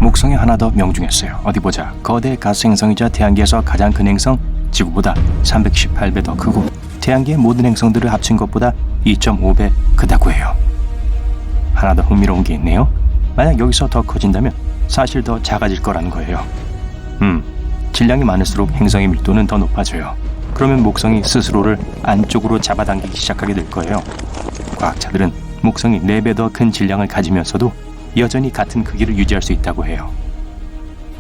목성이 하나 더 명중했어요. 어디 보자. 거대 가스 행성이자 태양계에서 가장 큰 행성, 지구보다 318배 더 크고 태양계의 모든 행성들을 합친 것보다 2.5배 크다고 해요. 하나 더 흥미로운 게 있네요. 만약 여기서 더 커진다면 사실 더 작아질 거라는 거예요. 질량이 많을수록 행성의 밀도는 더 높아져요. 그러면 목성이 스스로를 안쪽으로 잡아당기기 시작하게 될 거예요. 과학자들은 목성이 4배 더 큰 질량을 가지면서도 여전히 같은 크기를 유지할 수 있다고 해요.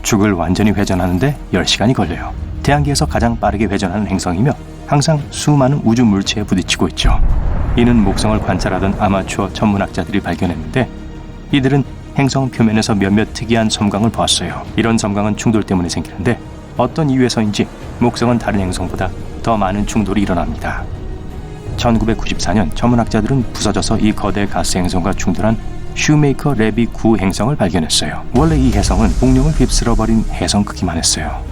축을 완전히 회전하는데 10시간이 걸려요. 태양계에서 가장 빠르게 회전하는 행성이며 항상 수많은 우주 물체에 부딪히고 있죠. 이는 목성을 관찰하던 아마추어 천문학자들이 발견했는데 이들은 행성 표면에서 몇몇 특이한 섬광을 보았어요. 이런 섬광은 충돌 때문에 생기는데 어떤 이유에서인지 목성은 다른 행성보다 더 많은 충돌이 일어납니다. 1994년 천문학자들은 부서져서 이 거대 가스 행성과 충돌한 슈메이커 레비 9 행성을 발견했어요. 원래 이 행성은 공룡을 휩쓸어버린 해성 크기만 했어요.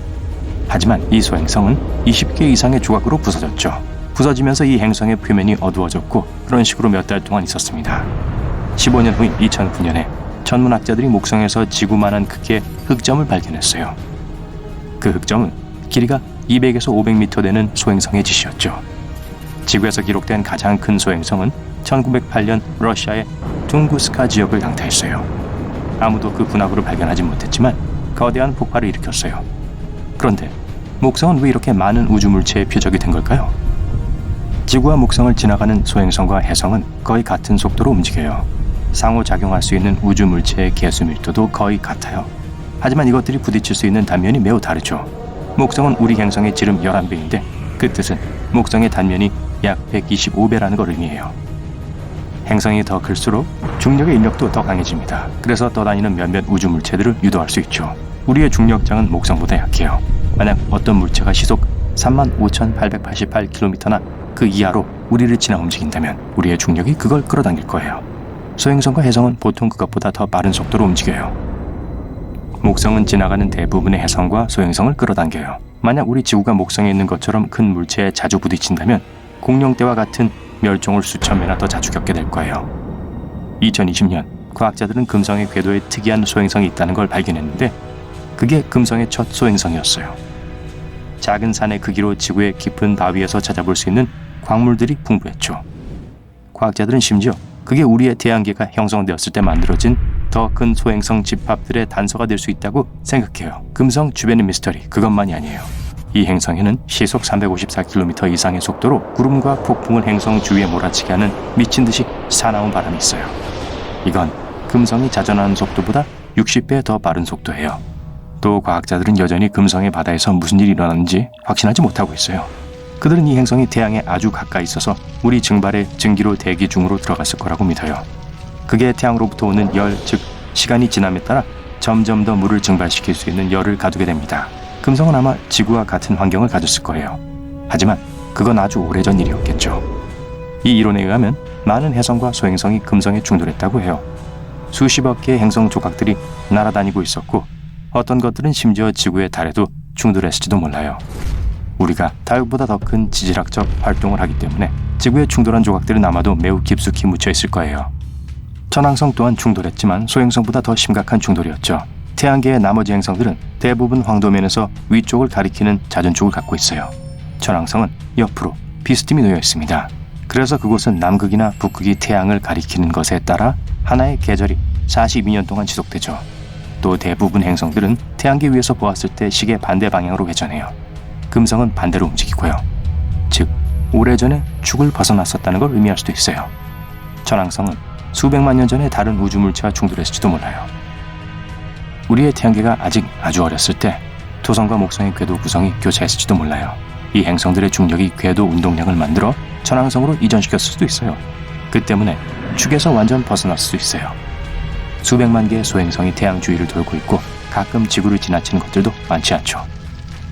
하지만 이 소행성은 20개 이상의 조각으로 부서졌죠. 부서지면서 이 행성의 표면이 어두워졌고 그런 식으로 몇 달 동안 있었습니다. 15년 후인 2009년에 천문학자들이 목성에서 지구만한 크기의 흑점을 발견했어요. 그 흑점은 길이가 200에서 500m 되는 소행성의 짓이었죠. 지구에서 기록된 가장 큰 소행성은 1908년 러시아의 둥구스카 지역을 강타했어요. 아무도 그 분화구를 발견하지 못했지만 거대한 폭발을 일으켰어요. 그런데 목성은 왜 이렇게 많은 우주물체의 표적이 된 걸까요? 지구와 목성을 지나가는 소행성과 해성은 거의 같은 속도로 움직여요. 상호작용할 수 있는 우주물체의 개수 밀도도 거의 같아요. 하지만 이것들이 부딪힐 수 있는 단면이 매우 다르죠. 목성은 우리 행성의 지름 11배인데 그 뜻은 목성의 단면이 약 125배라는 걸 의미해요. 행성이 더 클수록 중력의 인력도 더 강해집니다. 그래서 떠다니는 몇몇 우주물체들을 유도할 수 있죠. 우리의 중력장은 목성보다 약해요. 만약 어떤 물체가 시속 35,888km나 그 이하로 우리를 지나 움직인다면 우리의 중력이 그걸 끌어당길 거예요. 소행성과 해성은 보통 그것보다 더 빠른 속도로 움직여요. 목성은 지나가는 대부분의 해성과 소행성을 끌어당겨요. 만약 우리 지구가 목성에 있는 것처럼 큰 물체에 자주 부딪힌다면 공룡 때와 같은 멸종을 수천 배나 더 자주 겪게 될 거예요. 2020년 과학자들은 금성의 궤도에 특이한 소행성이 있다는 걸 발견했는데 그게 금성의 첫 소행성이었어요. 작은 산의 크기로 지구의 깊은 바위에서 찾아볼 수 있는 광물들이 풍부했죠. 과학자들은 심지어 그게 우리의 태양계가 형성되었을 때 만들어진 더 큰 소행성 집합들의 단서가 될 수 있다고 생각해요. 금성 주변의 미스터리, 그것만이 아니에요. 이 행성에는 시속 354km 이상의 속도로 구름과 폭풍을 행성 주위에 몰아치게 하는 미친 듯이 사나운 바람이 있어요. 이건 금성이 자전하는 속도보다 60배 더 빠른 속도예요. 또 과학자들은 여전히 금성의 바다에서 무슨 일이 일어났는지 확신하지 못하고 있어요. 그들은 이 행성이 태양에 아주 가까이 있어서 우리 증발의 증기로 대기 중으로 들어갔을 거라고 믿어요. 그게 태양으로부터 오는 열, 즉 시간이 지남에 따라 점점 더 물을 증발시킬 수 있는 열을 가두게 됩니다. 금성은 아마 지구와 같은 환경을 가졌을 거예요. 하지만 그건 아주 오래전 일이었겠죠. 이 이론에 의하면 많은 해성과 소행성이 금성에 충돌했다고 해요. 수십억 개의 행성 조각들이 날아다니고 있었고 어떤 것들은 심지어 지구의 달에도 충돌했을지도 몰라요. 우리가 달보다 더 큰 지질학적 활동을 하기 때문에 지구에 충돌한 조각들은 아마도 매우 깊숙이 묻혀 있을 거예요. 천왕성 또한 충돌했지만 소행성보다 더 심각한 충돌이었죠. 태양계의 나머지 행성들은 대부분 황도면에서 위쪽을 가리키는 자전축을 갖고 있어요. 천왕성은 옆으로 비스듬히 놓여 있습니다. 그래서 그곳은 남극이나 북극이 태양을 가리키는 것에 따라 하나의 계절이 42년 동안 지속되죠. 또 대부분 행성들은 태양계 위에서 보았을 때 시계 반대 방향으로 회전해요. 금성은 반대로 움직이고요. 즉, 오래전에 축을 벗어났었다는 걸 의미할 수도 있어요. 천왕성은 수백만 년 전에 다른 우주물체와 충돌했을지도 몰라요. 우리의 태양계가 아직 아주 어렸을 때 토성과 목성의 궤도 구성이 교차했을지도 몰라요. 이 행성들의 중력이 궤도 운동량을 만들어 천왕성으로 이전시켰을 수도 있어요. 그 때문에 축에서 완전 벗어났을 수 있어요. 수백만 개의 소행성이 태양 주위를 돌고 있고 가끔 지구를 지나치는 것들도 많지 않죠.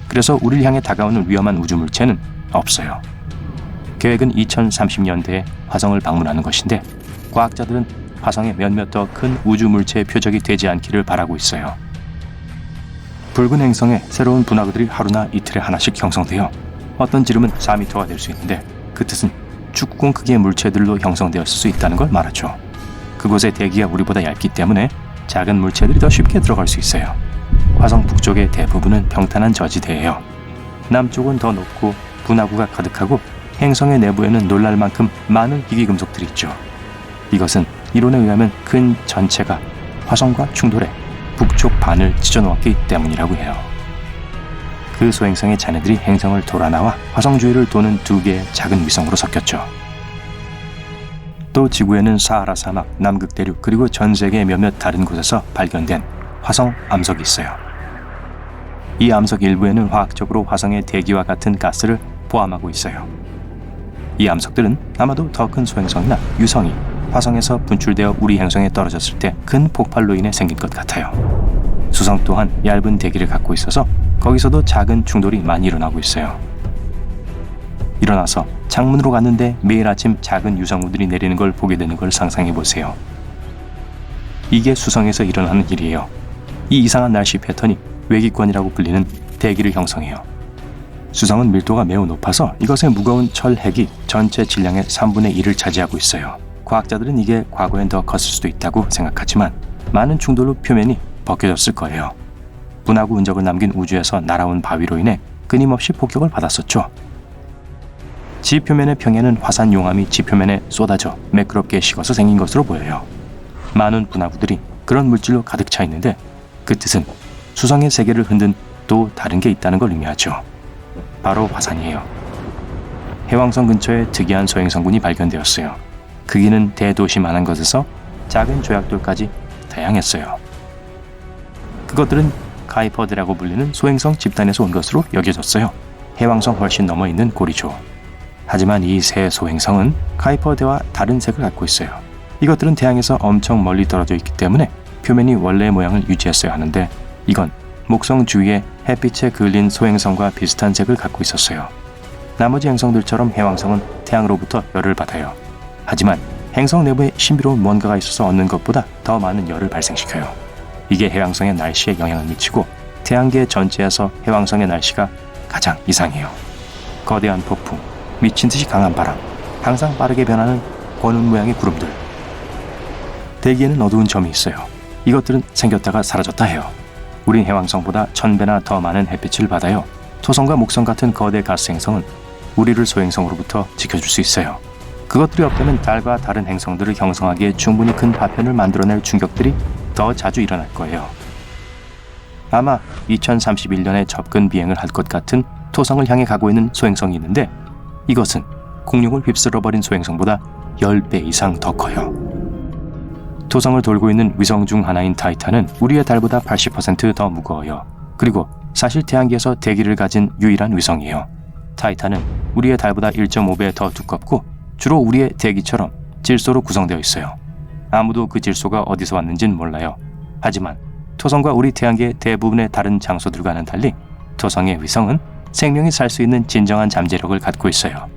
그래서 우리를 향해 다가오는 위험한 우주물체는 없어요. 계획은 2030년대에 화성을 방문하는 것인데 과학자들은 화성에 몇몇 더 큰 우주물체의 표적이 되지 않기를 바라고 있어요. 붉은 행성에 새로운 분화구들이 하루나 이틀에 하나씩 형성되어 어떤 지름은 4m가 될 수 있는데 그 뜻은 축구공 크기의 물체들로 형성되었을 수 있다는 걸 말하죠. 그곳의 대기가 우리보다 얇기 때문에 작은 물체들이 더 쉽게 들어갈 수 있어요. 화성 북쪽의 대부분은 평탄한 저지대예요. 남쪽은 더 높고 분화구가 가득하고 행성의 내부에는 놀랄 만큼 많은 희귀금속들이 있죠. 이것은 이론에 의하면 큰 전체가 화성과 충돌해 북쪽 반을 찢어놓았기 때문이라고 해요. 그 소행성의 잔해들이 행성을 돌아 나와 화성 주위를 도는 2개의 작은 위성으로 섞였죠. 또 지구에는 사하라 사막, 남극 대륙 그리고 전 세계의 몇몇 다른 곳에서 발견된 화성 암석이 있어요. 이 암석 일부에는 화학적으로 화성의 대기와 같은 가스를 포함하고 있어요. 이 암석들은 아마도 더 큰 소행성이나 유성이 화성에서 분출되어 우리 행성에 떨어졌을 때 큰 폭발로 인해 생긴 것 같아요. 수성 또한 얇은 대기를 갖고 있어서 거기서도 작은 충돌이 많이 일어나고 있어요. 일어나서 창문으로 갔는데 매일 아침 작은 유성우들이 내리는 걸 보게 되는 걸 상상해 보세요. 이게 수성에서 일어나는 일이에요. 이 이상한 날씨 패턴이 외기권이라고 불리는 대기를 형성해요. 수성은 밀도가 매우 높아서 이것의 무거운 철 핵이 전체 질량의 3분의 1을 차지하고 있어요. 과학자들은 이게 과거엔 더 컸을 수도 있다고 생각하지만 많은 충돌로 표면이 벗겨졌을 거예요. 분화구 흔적을 남긴 우주에서 날아온 바위로 인해 끊임없이 폭격을 받았었죠. 지표면의 평야는 화산 용암이 지표면에 쏟아져 매끄럽게 식어서 생긴 것으로 보여요. 많은 분화구들이 그런 물질로 가득 차 있는데 그 뜻은 수성의 세계를 흔든 또 다른 게 있다는 걸 의미하죠. 바로 화산이에요. 해왕성 근처에 특이한 소행성군이 발견되었어요. 크기는 대도시만한 것에서 작은 조약돌까지 다양했어요. 그것들은 카이퍼드라고 불리는 소행성 집단에서 온 것으로 여겨졌어요. 해왕성 훨씬 넘어 있는 고리죠. 하지만 이 세 소행성은 카이퍼드와 다른 색을 갖고 있어요. 이것들은 태양에서 엄청 멀리 떨어져 있기 때문에 표면이 원래의 모양을 유지했어야 하는데 이건 목성 주위에 햇빛에 그을린 소행성과 비슷한 색을 갖고 있었어요. 나머지 행성들처럼 해왕성은 태양으로부터 열을 받아요. 하지만 행성 내부에 신비로운 뭔가가 있어서 얻는 것보다 더 많은 열을 발생시켜요. 이게 해왕성의 날씨에 영향을 미치고 태양계 전체에서 해왕성의 날씨가 가장 이상해요. 거대한 폭풍, 미친 듯이 강한 바람, 항상 빠르게 변하는 권운 모양의 구름들. 대기에는 어두운 점이 있어요. 이것들은 생겼다가 사라졌다 해요. 우린 해왕성보다 1000배나 더 많은 햇빛을 받아요. 토성과 목성 같은 거대 가스 행성은 우리를 소행성으로부터 지켜줄 수 있어요. 그것들이 없다면 달과 다른 행성들을 형성하기에 충분히 큰 파편을 만들어낼 충격들이 더 자주 일어날 거예요. 아마 2031년에 접근 비행을 할 것 같은 토성을 향해 가고 있는 소행성이 있는데 이것은 공룡을 휩쓸어버린 소행성보다 10배 이상 더 커요. 토성을 돌고 있는 위성 중 하나인 타이탄은 우리의 달보다 80% 더 무거워요. 그리고 사실 태양계에서 대기를 가진 유일한 위성이에요. 타이탄은 우리의 달보다 1.5배 더 두껍고 주로 우리의 대기처럼 질소로 구성되어 있어요. 아무도 그 질소가 어디서 왔는지는 몰라요. 하지만 토성과 우리 태양계의 대부분의 다른 장소들과는 달리 토성의 위성은 생명이 살 수 있는 진정한 잠재력을 갖고 있어요.